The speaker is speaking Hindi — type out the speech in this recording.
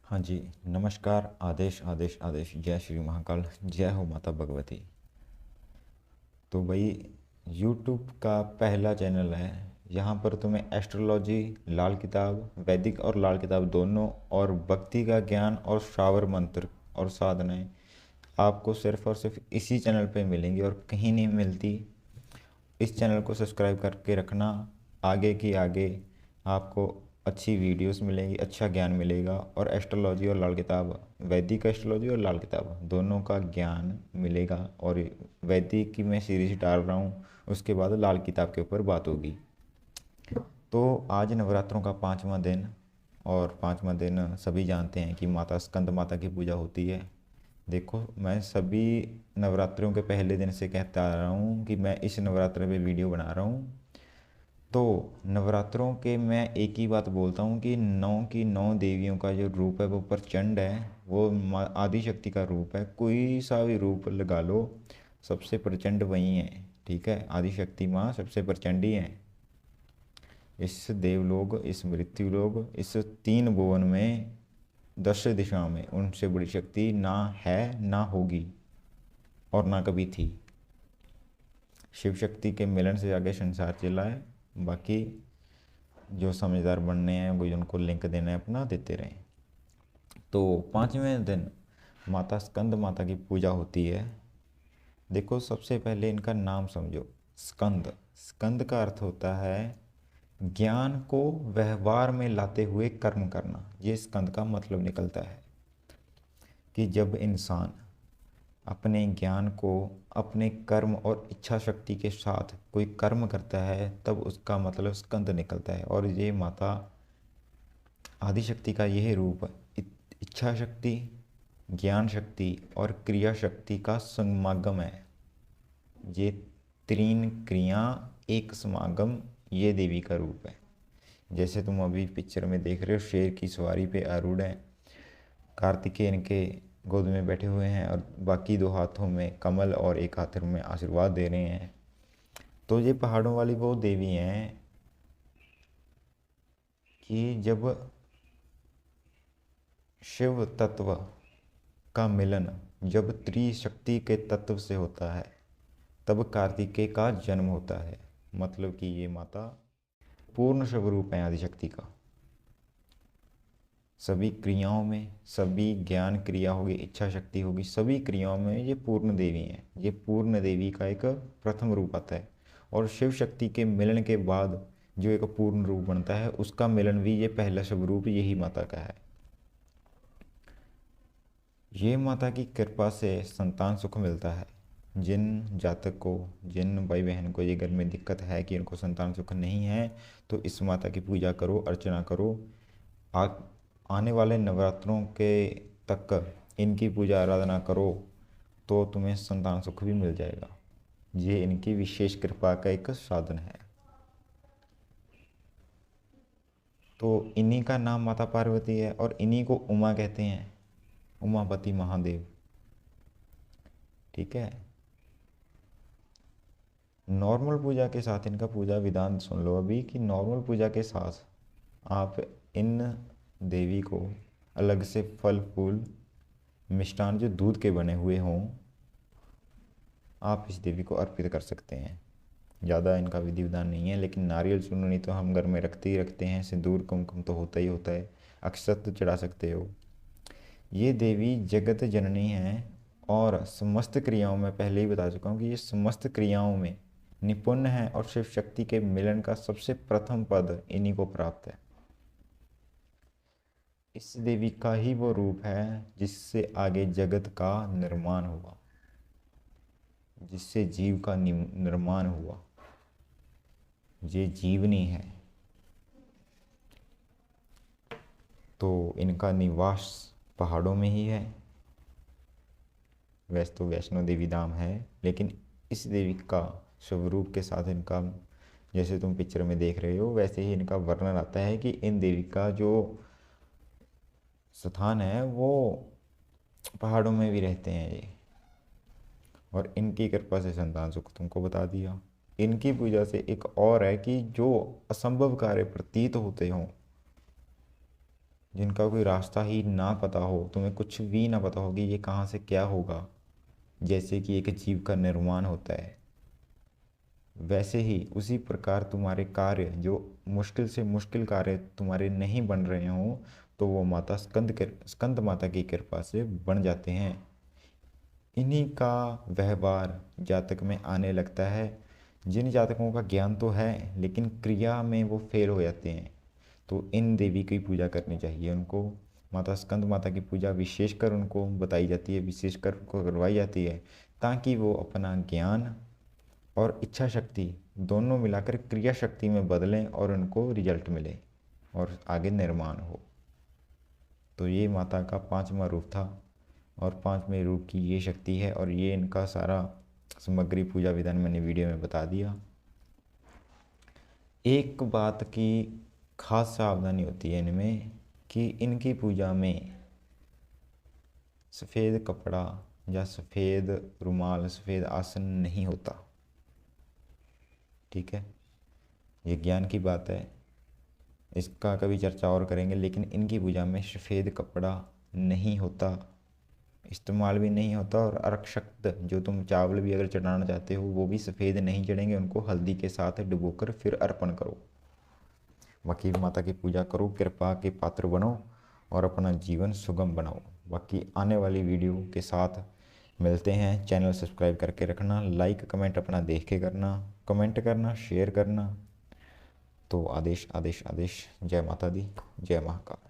हाँ जी, नमस्कार। आदेश आदेश आदेश। जय श्री महाकाल। जय हो माता भगवती। तो भाई, यूट्यूब का पहला चैनल है। यहाँ पर तुम्हें एस्ट्रोलॉजी, लाल किताब, वैदिक और लाल किताब दोनों, और भक्ति का ज्ञान और श्रावर मंत्र और साधनाएं आपको सिर्फ और सिर्फ इसी चैनल पे मिलेंगी और कहीं नहीं मिलती। इस चैनल को सब्सक्राइब करके रखना। आगे की आगे आपको अच्छी वीडियोस मिलेंगी, अच्छा ज्ञान मिलेगा, और एस्ट्रोलॉजी और लाल किताब, वैदिक एस्ट्रोलॉजी और लाल किताब दोनों का ज्ञान मिलेगा। और वैदिक की मैं सीरीज डाल रहा हूँ, उसके बाद लाल किताब के ऊपर बात होगी। तो आज नवरात्रों का 5वां दिन, और 5वां दिन सभी जानते हैं कि माता स्कंद माता की पूजा होती है। देखो, मैं सभी नवरात्रों के पहले दिन से कहता आ रहा हूँ कि मैं इस नवरात्र पे वीडियो बना रहा हूँ। तो नवरात्रों के मैं एक ही बात बोलता हूँ कि 9 की 9 देवियों का जो रूप है वो प्रचंड है। वो आदि शक्ति का रूप है। कोई सा भी रूप लगा लो, सबसे प्रचंड वही है। ठीक है, आदि शक्ति माँ सबसे प्रचंड ही है। इस देवलोक, इस मृत्युलोक, इस तीन भुवन में, 10 दिशा में उनसे बड़ी शक्ति ना है, ना होगी, और ना कभी थी। शिव शक्ति के मिलन से आगे संसार चला है। बाकी जो समझदार बनने हैं, कोई उनको लिंक देना है अपना, देते रहें। तो 5वें दिन माता स्कंद माता की पूजा होती है। देखो, सबसे पहले इनका नाम समझो। स्कंद, स्कंद का अर्थ होता है ज्ञान को व्यवहार में लाते हुए कर्म करना। ये स्कंद का मतलब निकलता है कि जब इंसान अपने ज्ञान को अपने कर्म और इच्छा शक्ति के साथ कोई कर्म करता है, तब उसका मतलब स्कंद निकलता है। और ये माता आदिशक्ति का यह रूप इच्छा शक्ति, ज्ञान शक्ति और क्रिया शक्ति का समागम है। ये तीन क्रिया एक समागम, ये देवी का रूप है। जैसे तुम अभी पिक्चर में देख रहे हो, शेर की सवारी पे आरूढ़ है, कार्तिकेय इनके गोद में बैठे हुए हैं, और बाकी दो हाथों में कमल और एक हाथ में आशीर्वाद दे रहे हैं। तो ये पहाड़ों वाली वो देवी हैं कि जब शिव तत्व का मिलन जब त्रिशक्ति के तत्व से होता है, तब कार्तिकेय का जन्म होता है। मतलब कि ये माता पूर्ण स्वरूप है आदिशक्ति का। सभी क्रियाओं में, सभी ज्ञान क्रिया होगी, इच्छा शक्ति होगी, सभी क्रियाओं में ये पूर्ण देवी हैं। ये पूर्ण देवी का एक प्रथम रूप आता है। और शिव शक्ति के मिलन के बाद जो एक पूर्ण रूप बनता है, उसका मिलन भी ये पहला स्वरूप यही माता का है। ये माता की कृपा से संतान सुख मिलता है। जिन जातक को, जिन भाई बहन को ये घर में दिक्कत है कि उनको संतान सुख नहीं है, तो इस माता की पूजा करो, अर्चना करो। आ, आने वाले नवरात्रों के तक इनकी पूजा आराधना करो, तो तुम्हें संतान सुख भी मिल जाएगा। ये इनकी विशेष कृपा का एक साधन है। तो इन्हीं का नाम माता पार्वती है, और इन्हीं को उमा कहते हैं, उमापति महादेव। ठीक है। नॉर्मल पूजा के साथ इनका पूजा विधान सुन लो अभी, कि नॉर्मल पूजा के साथ आप इन देवी को अलग से फल फूल मिष्टान जो दूध के बने हुए हों, आप इस देवी को अर्पित कर सकते हैं। ज़्यादा इनका विधि विधान नहीं है, लेकिन नारियल चुनरी तो हम घर में रखते ही रखते हैं, सिंदूर कुमकुम तो होता ही होता है, अक्षत तो चढ़ा सकते हो। ये देवी जगत जननी है, और समस्त क्रियाओं में पहले ही बता चुका हूँ कि ये समस्त क्रियाओं में निपुण है, और शिव शक्ति के मिलन का सबसे प्रथम पद इन्हीं को प्राप्त है। इस देवी का ही वो रूप है जिससे आगे जगत का निर्माण हुआ, जिससे जीव का निर्माण हुआ। ये जीवनी है। तो इनका निवास पहाड़ों में ही है। वैसे तो वैष्णो देवी धाम है, लेकिन इस देवी का स्वरूप के साथ इनका, जैसे तुम पिक्चर में देख रहे हो, वैसे ही इनका वर्णन आता है कि इन देवी का जो स्थान है वो पहाड़ों में भी रहते हैं ये। और इनकी कृपा से संतान सुख तुमको बता दिया। इनकी पूजा से एक और है कि जो असंभव कार्य प्रतीत होते हों, जिनका कोई रास्ता ही ना पता हो, तुम्हें कुछ भी ना पता हो कि ये कहाँ से क्या होगा, जैसे कि एक जीव का निर्माण होता है, वैसे ही उसी प्रकार तुम्हारे कार्य जो मुश्किल से मुश्किल कार्य तुम्हारे नहीं बन रहे हों, तो वो माता स्कंद माता की कृपा से बन जाते हैं। इन्हीं का व्यवहार जातक में आने लगता है। जिन जातकों का ज्ञान तो है लेकिन क्रिया में वो फेल हो जाते हैं, तो इन देवी की पूजा करनी चाहिए उनको। माता स्कंद माता की पूजा विशेषकर उनको बताई जाती है, विशेषकर उनको करवाई जाती है, ताकि वो अपना ज्ञान और इच्छा शक्ति दोनों मिलाकर क्रिया शक्ति में बदलें और उनको रिजल्ट मिले और आगे निर्माण हो। तो ये माता का 5वां रूप था और 5वें रूप की ये शक्ति है, और ये इनका सारा सामग्री पूजा विधान मैंने वीडियो में बता दिया। एक बात की खास सावधानी होती है इनमें कि इनकी पूजा में सफ़ेद कपड़ा या सफ़ेद रुमाल, सफ़ेद आसन नहीं होता। ठीक है, ये ज्ञान की बात है, इसका कभी चर्चा और करेंगे। लेकिन इनकी पूजा में सफ़ेद कपड़ा नहीं होता, इस्तेमाल भी नहीं होता। और अरक्षक जो तुम चावल भी अगर चढ़ाना चाहते हो वो भी सफ़ेद नहीं चढ़ेंगे, उनको हल्दी के साथ डुबोकर फिर अर्पण करो। बाकी माता की पूजा करो, कृपा के पात्र बनो और अपना जीवन सुगम बनाओ। बाकी आने वाली वीडियो के साथ मिलते हैं। चैनल सब्सक्राइब करके रखना, लाइक कमेंट अपना देख के करना, कमेंट करना, शेयर करना। तो आदेश आदेश आदेश। जय माता दी, जय महाकाल।